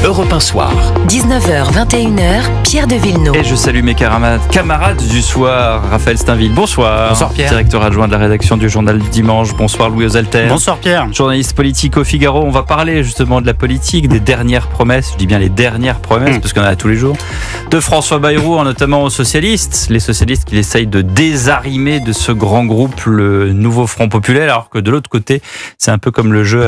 Europe 1 Soir. 19h, 21h, Pierre de Villeneuve. Et je salue mes camarades du soir. Raphaël Steinville, bonsoir. Bonsoir Pierre. Directeur adjoint de la rédaction du Journal du Dimanche. Bonsoir Louis Osalter. Bonsoir Pierre. Journaliste politique au Figaro. On va parler justement de la politique, des dernières promesses. Je dis bien les dernières promesses parce qu'on en a tous les jours. De François Bayrou, notamment aux socialistes. Les socialistes qui essayent de désarrimer de ce grand groupe le nouveau Front Populaire. Alors que de l'autre côté, c'est un peu comme le jeu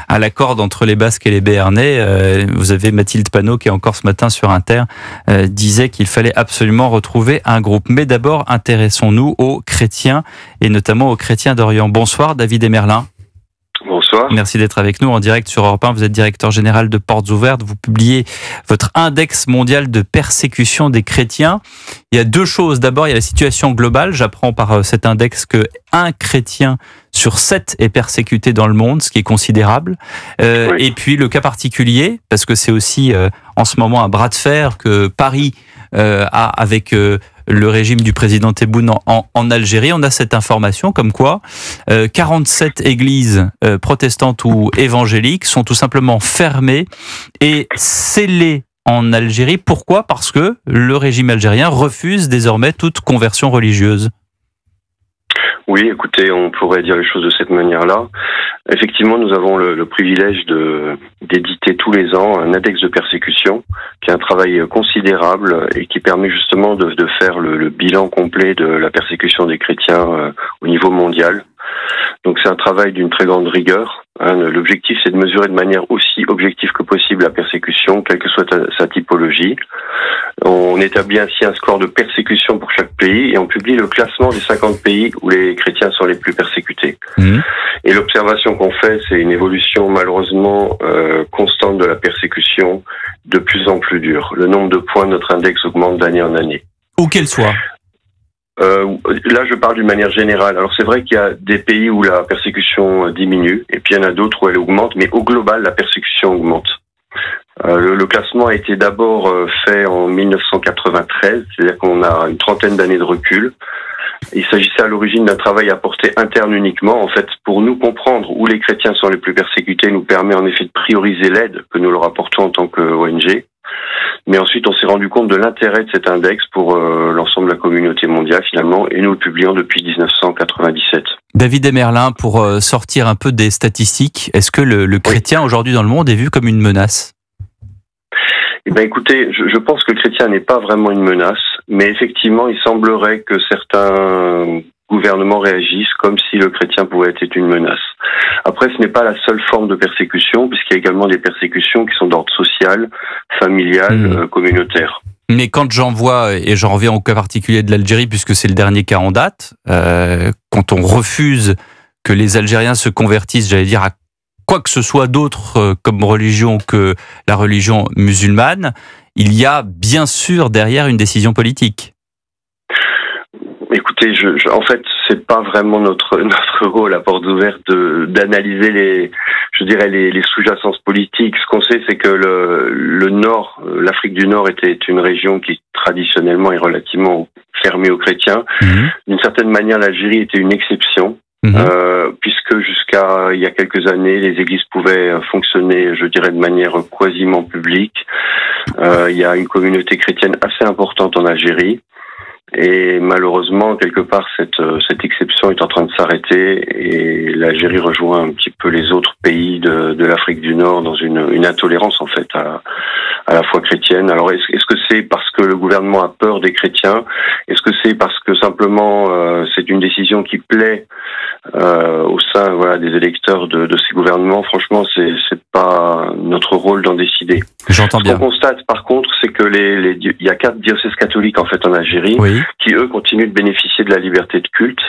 à la corde entre les Basques et les Béarnais. Vous avez Mathilde Panot qui encore ce matin sur Inter disait qu'il fallait absolument retrouver un groupe. Mais d'abord, intéressons-nous aux chrétiens et notamment aux chrétiens d'Orient. Bonsoir David Emerlin. Bonsoir. Merci d'être avec nous en direct sur Europe 1. Vous êtes directeur général de Portes Ouvertes. Vous publiez votre index mondial de persécution des chrétiens. Il y a deux choses. D'abord, il y a la situation globale. J'apprends par cet index que un chrétien sur 7 est persécuté dans le monde, ce qui est considérable. Oui. Et puis le cas particulier, parce que c'est aussi en ce moment un bras de fer que Paris a avec le régime du président Tebboune en Algérie. On a cette information comme quoi 47 églises protestantes ou évangéliques sont tout simplement fermées et scellées en Algérie. Pourquoi ? Parce que le régime algérien refuse désormais toute conversion religieuse. Oui, écoutez, on pourrait dire les choses de cette manière-là. Effectivement, nous avons le privilège d'éditer tous les ans un index de persécution, qui est un travail considérable et qui permet justement de faire le bilan complet de la persécution des chrétiens au niveau mondial. Donc c'est un travail d'une très grande rigueur. L'objectif, c'est de mesurer de manière aussi objective que possible la persécution, quelle que soit sa typologie. On établit ainsi un score de persécution pour chaque pays et on publie le classement des 50 pays où les chrétiens sont les plus persécutés. Et l'observation qu'on fait, c'est une évolution malheureusement constante de la persécution, de plus en plus dure. Le nombre de points de notre index augmente d'année en année. Où qu'elle soit. Là, je parle d'une manière générale. Alors, c'est vrai qu'il y a des pays où la persécution diminue, et puis il y en a d'autres où elle augmente, mais au global, la persécution augmente. Le classement a été d'abord fait en 1993, c'est-à-dire qu'on a une trentaine d'années de recul. Il s'agissait à l'origine d'un travail à portée interne uniquement. En fait, pour nous comprendre où les chrétiens sont les plus persécutés, nous permet en effet de prioriser l'aide que nous leur apportons en tant qu'ONG. Mais ensuite, on s'est rendu compte de l'intérêt de cet index pour l'ensemble de la communauté mondiale, finalement, et nous le publions depuis 1997. David Emerlin, pour sortir un peu des statistiques, est-ce que le chrétien aujourd'hui dans le monde est vu comme une menace ? Eh bien, écoutez, je pense que le chrétien n'est pas vraiment une menace, mais effectivement, il semblerait que certains gouvernements réagissent comme si le chrétien pouvait être une menace. Après, ce n'est pas la seule forme de persécution, puisqu'il y a également des persécutions qui sont d'ordre social, familial, communautaire. Mais quand j'en vois, et j'en reviens au cas particulier de l'Algérie, puisque c'est le dernier cas en date, quand on refuse que les Algériens se convertissent, j'allais dire, à quoi que ce soit d'autre comme religion que la religion musulmane, il y a bien sûr derrière une décision politique. Écoutez, en fait, c'est pas vraiment notre rôle à Portes Ouvertes d'analyser les sous-jacences politiques. Ce qu'on sait, c'est que le Nord, l'Afrique du Nord était une région qui traditionnellement est relativement fermée aux chrétiens. D'une certaine manière, l'Algérie était une exception. Puisque jusqu'à il y a quelques années, les églises pouvaient fonctionner, je dirais, de manière quasiment publique. Il y a une communauté chrétienne assez importante en Algérie. Et malheureusement, quelque part, cette exception est en train de s'arrêter et l'Algérie rejoint un petit peu les autres pays de l'Afrique du Nord dans une intolérance, en fait, à la foi chrétienne. Alors, est-ce que c'est parce que le gouvernement a peur des chrétiens? Est-ce que c'est parce que simplement c'est une décision qui plaît au sein des électeurs de ces gouvernements? Franchement, c'est pas notre rôle d'en décider. J'entends bien. Ce qu'on constate, par contre, c'est que il y a 4 diocèses catholiques en fait en Algérie, qui eux continuent de bénéficier de la liberté de culte.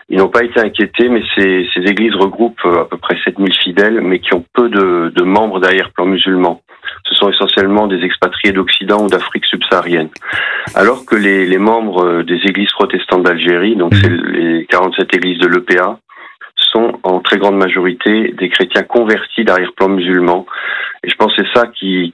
Ils n'ont pas été inquiétés, mais ces églises regroupent à peu près 7000 fidèles, mais qui ont peu de membres d'arrière-plan musulmans. Ce sont essentiellement des expatriés d'Occident ou d'Afrique subsaharienne. Alors que les membres des églises protestantes d'Algérie, donc c'est les 47 églises de l'EPA, sont en très grande majorité des chrétiens convertis d'arrière-plan musulman. Et je pense que c'est ça qui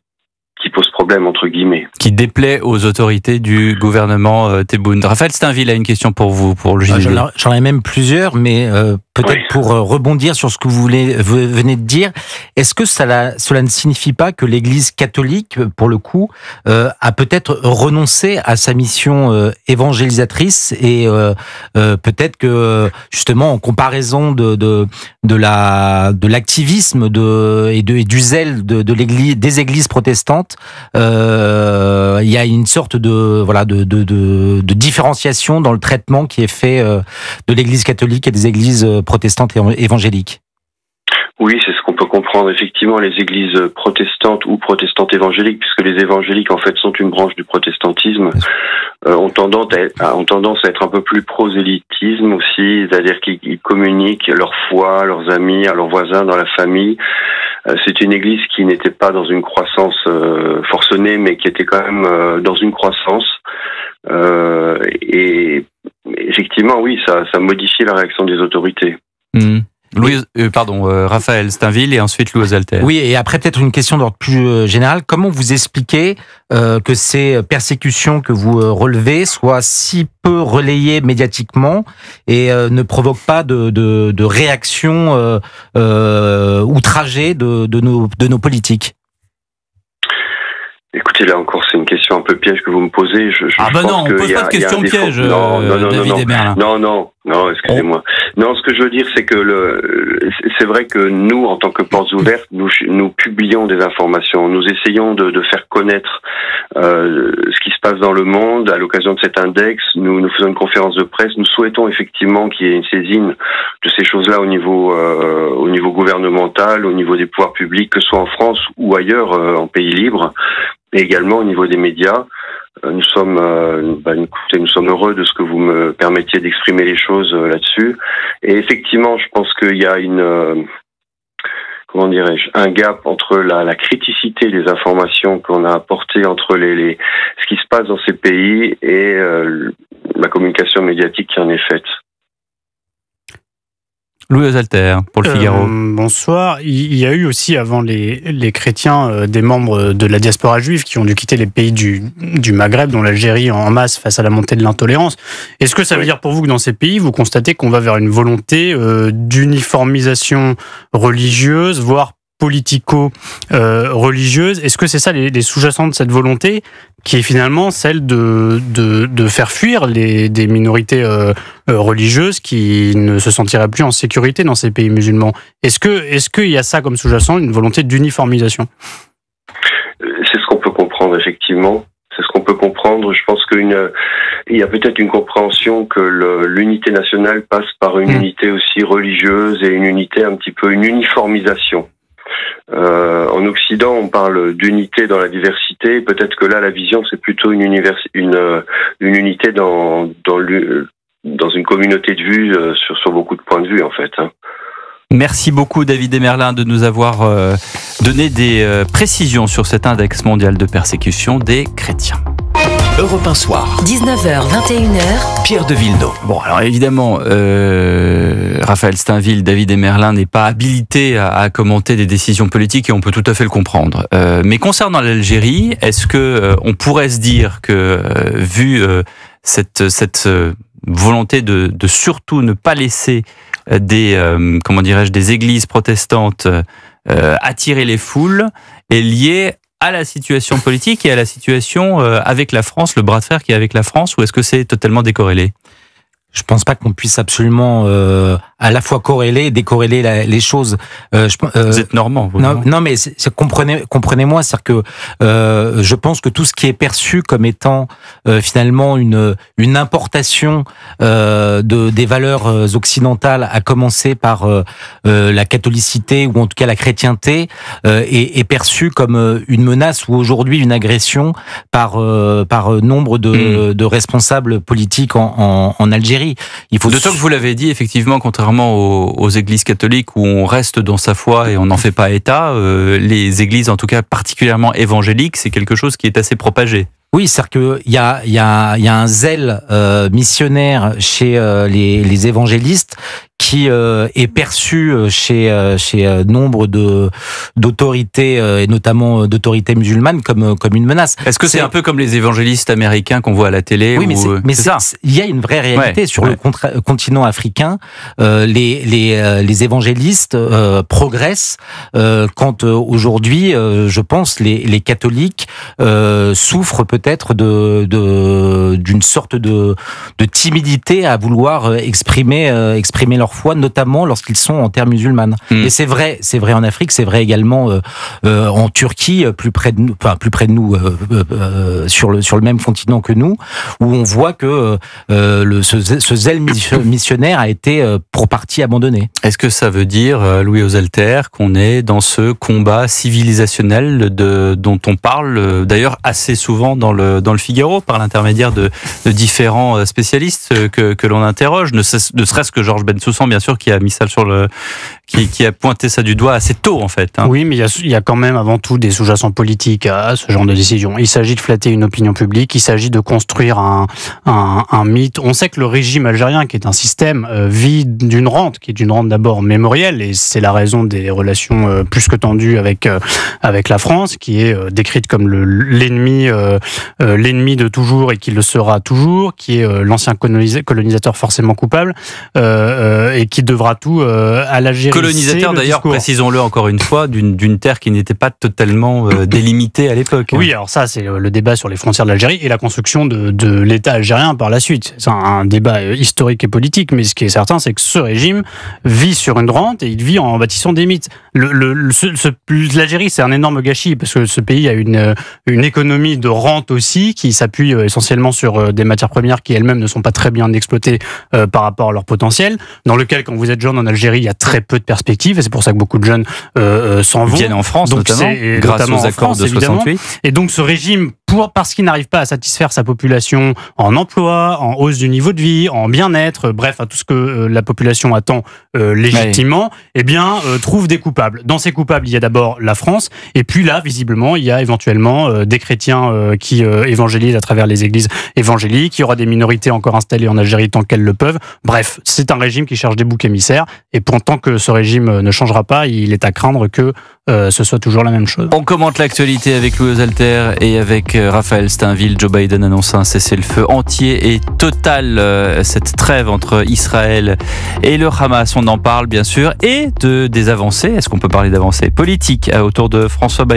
pose problème entre guillemets. Qui déplaît aux autorités du gouvernement Tebboune. Raphaël Steinville a une question pour vous, pour le JDD. J'en ai même plusieurs, mais peut-être pour rebondir sur ce que vous venez de dire, est-ce que cela ne signifie pas que l'Église catholique, pour le coup, a peut-être renoncé à sa mission évangélisatrice et peut-être que justement en comparaison de l'activisme et du zèle des églises protestantes, il y a une sorte de différenciation dans le traitement qui est fait de l'Église catholique et des églises protestantes et évangéliques. Oui, c'est ce qu'on peut comprendre. Effectivement, les églises protestantes ou protestantes évangéliques, puisque les évangéliques en fait sont une branche du protestantisme, ont tendance à être un peu plus prosélytisme aussi, c'est-à-dire qu'ils communiquent leur foi à leurs amis, à leurs voisins, dans la famille. C'est une église qui n'était pas dans une croissance forcenée, mais qui était quand même dans une croissance. Et effectivement, oui, ça modifie la réaction des autorités. Raphaël Steinville et ensuite Louis Alter. Oui, et après peut-être une question d'ordre plus général. Comment vous expliquez que ces persécutions que vous relevez soient si peu relayées médiatiquement et ne provoquent pas de réactions outragées de nos politiques? Écoutez, là encore, c'est une question un peu piège que vous me posez. On pose pas de questions pièges, David Emerlin. Non, excusez-moi. Non, ce que je veux dire, c'est que c'est vrai que nous, en tant que portes ouvertes, nous publions des informations. Nous essayons de faire connaître ce qui se passe dans le monde. À l'occasion de cet index, nous faisons une conférence de presse. Nous souhaitons effectivement qu'il y ait une saisine de ces choses-là au niveau gouvernemental, au niveau des pouvoirs publics, que ce soit en France ou ailleurs, en pays libre, et également au niveau des médias. Nous sommes heureux de ce que vous me permettiez d'exprimer les choses là-dessus. Et effectivement, je pense qu'il y a un gap entre la criticité des informations qu'on a apportées entre ce qui se passe dans ces pays et la communication médiatique qui en est faite. Louis Alter, pour le Figaro. Bonsoir. Il y a eu aussi, avant les chrétiens, des membres de la diaspora juive qui ont dû quitter les pays du Maghreb, dont l'Algérie, en masse face à la montée de l'intolérance. Est-ce que ça veut dire pour vous que dans ces pays, vous constatez qu'on va vers une volonté d'uniformisation religieuse, voire politico-religieuse? Est-ce que c'est ça les sous-jacents de cette volonté, qui est finalement celle de faire fuir des minorités religieuses qui ne se sentiraient plus en sécurité dans ces pays musulmans? Est-ce qu'il y a ça comme sous-jacent, une volonté d'uniformisation? C'est ce qu'on peut comprendre, effectivement. C'est ce qu'on peut comprendre. Je pense qu'il y a peut-être une compréhension que l'unité nationale passe par une unité aussi religieuse et une uniformisation. En Occident, on parle d'unité dans la diversité. Peut-être que là, la vision, c'est plutôt une unité dans une communauté de vue sur beaucoup de points de vue, en fait. Merci beaucoup, David Emerlin, de nous avoir donné des précisions sur cet index mondial de persécution des chrétiens. Europe 1 Soir. 19h, 21h. Pierre de Villeneuve. Bon, alors évidemment, Raphaël Steinville, David Emerlin n'est pas habilité à commenter des décisions politiques et on peut tout à fait le comprendre. Mais concernant l'Algérie, est-ce que on pourrait se dire que, vu cette volonté de surtout ne pas laisser des églises protestantes attirer les foules, est liée à la situation politique et à la situation avec la France, le bras de fer qui est avec la France, ou est-ce que c'est totalement décorrélé? Je pense pas qu'on puisse absolument à la fois corréler et décorréler les choses. Vous êtes normand, vous? Non, mais comprenez-moi, c'est-à-dire que je pense que tout ce qui est perçu comme étant finalement une importation des valeurs occidentales, à commencer par la catholicité ou en tout cas la chrétienté, est perçu comme une menace ou aujourd'hui une agression par nombre de responsables politiques en Algérie. D'autant que vous l'avez dit, effectivement, contrairement aux églises catholiques où on reste dans sa foi et on n'en fait pas état, les églises, en tout cas particulièrement évangéliques, c'est quelque chose qui est assez propagé. Oui, c'est-à-dire qu'il y a un zèle missionnaire chez les évangélistes qui est perçu chez nombre d'autorités et notamment d'autorités musulmanes comme une menace. Est-ce que c'est un peu comme les évangélistes américains qu'on voit à la télé? Oui, mais c'est ça. Il y a une vraie réalité sur le continent africain. Les évangélistes progressent quand aujourd'hui, je pense, les catholiques souffrent peut-être d'une sorte de timidité à vouloir exprimer leur foi, notamment lorsqu'ils sont en terre musulmane. Et c'est vrai en Afrique, c'est vrai également en Turquie, plus près de nous, sur le même continent que nous, où on voit que ce zèle missionnaire a été pour partie abandonné. Est-ce que ça veut dire, Louis Oselter, qu'on est dans ce combat civilisationnel dont on parle d'ailleurs assez souvent dans le Figaro, par l'intermédiaire de différents spécialistes que l'on interroge, ne serait-ce que Georges Bensoussan, bien sûr, qui a mis ça qui a pointé ça du doigt assez tôt, en fait. Hein. Oui, mais il y a quand même avant tout des sous-jacents politiques à ce genre de décision. Il s'agit de flatter une opinion publique, il s'agit de construire un mythe. On sait que le régime algérien, qui est un système, vit d'une rente, qui est une rente d'abord mémorielle, et c'est la raison des relations plus que tendues avec la France, qui est décrite comme l'ennemi de toujours et qui le sera toujours, qui est l'ancien colonisateur forcément coupable, et qui devra tout à l'Algérie. Colonisateur d'ailleurs, précisons-le encore une fois, d'une terre qui n'était pas totalement délimitée à l'époque. Oui, alors ça c'est le débat sur les frontières de l'Algérie et la construction de l'État algérien par la suite. C'est un débat historique et politique, mais ce qui est certain, c'est que ce régime vit sur une rente et il vit en bâtissant des mythes. L'Algérie, c'est un énorme gâchis parce que ce pays a une économie de rente aussi qui s'appuie essentiellement sur des matières premières qui elles-mêmes ne sont pas très bien exploitées par rapport à leur potentiel, dans lequel quand vous êtes jeune en Algérie, il y a très peu de perspectives et c'est pour ça que beaucoup de jeunes s'en vont. Viennent en France, donc grâce aux accords de 68. Et donc ce régime, parce qu'il n'arrive pas à satisfaire sa population en emploi, en hausse du niveau de vie, en bien-être, bref, à tout ce que la population attend légitimement, trouve des coupables. Dans ces coupables, il y a d'abord la France, et puis là, visiblement, il y a éventuellement des chrétiens qui évangélisent à travers les églises évangéliques, il y aura des minorités encore installées en Algérie tant qu'elles le peuvent. Bref, c'est un régime qui cherche des boucs émissaires, et pour tant que ce régime ne changera pas, il est à craindre que ce soit toujours la même chose. On commente l'actualité avec Louis Oselter et avec Raphaël Steinville. Joe Biden annonce un cessez-le-feu entier et total, cette trêve entre Israël et le Hamas. On en parle bien sûr, et des avancées. Est-ce qu'on peut parler d'avancées politiques autour de François Bayrou?